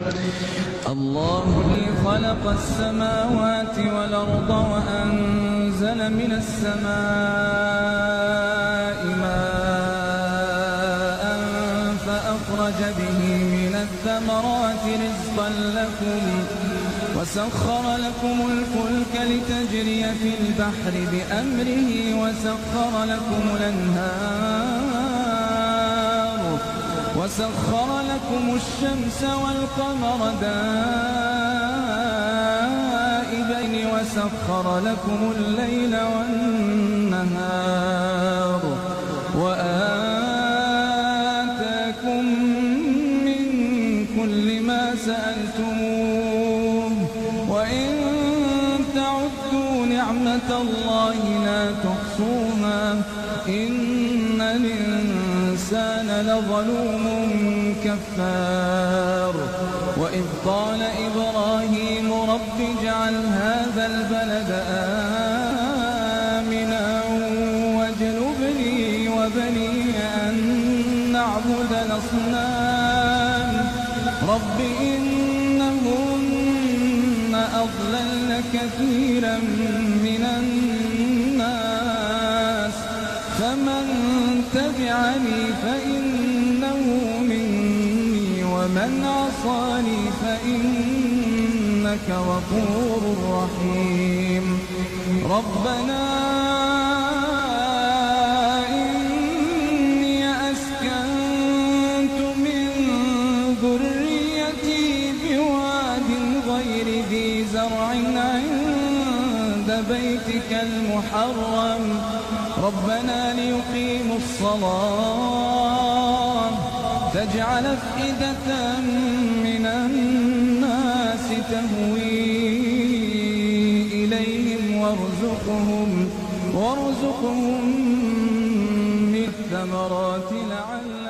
الله الذي خلق السماوات والأرض وأنزل من السماء ماء فأخرج به من الثمرات رزقا لكم وسخر لكم الفلك لتجري في البحر بأمره وسخر لكم الشمس والقمر دائبين وسخر لكم الليل والنهار وآتاكم من كل ما سألتموه وإن تعدوا نعمة الله لا تحصوها إن الإنسان لظلوم كفار وإذ قال إبراهيم رب اجعل هذا البلد آمنا واجنبني وبني أن نعبد الأصنام رب إنهن أضللن كثيرا من الناس فمن تبعني فإنه مني ومن عصاني فإنك غفور رحيم ربنا إني أسكنت من ذريتي بواد غير ذي زرع عند بيتك المحرم ربنا ليقيموا الصلاة تجعل أفئدة من الناس تهوي إليهم وارزقهم من الثمرات لعلهم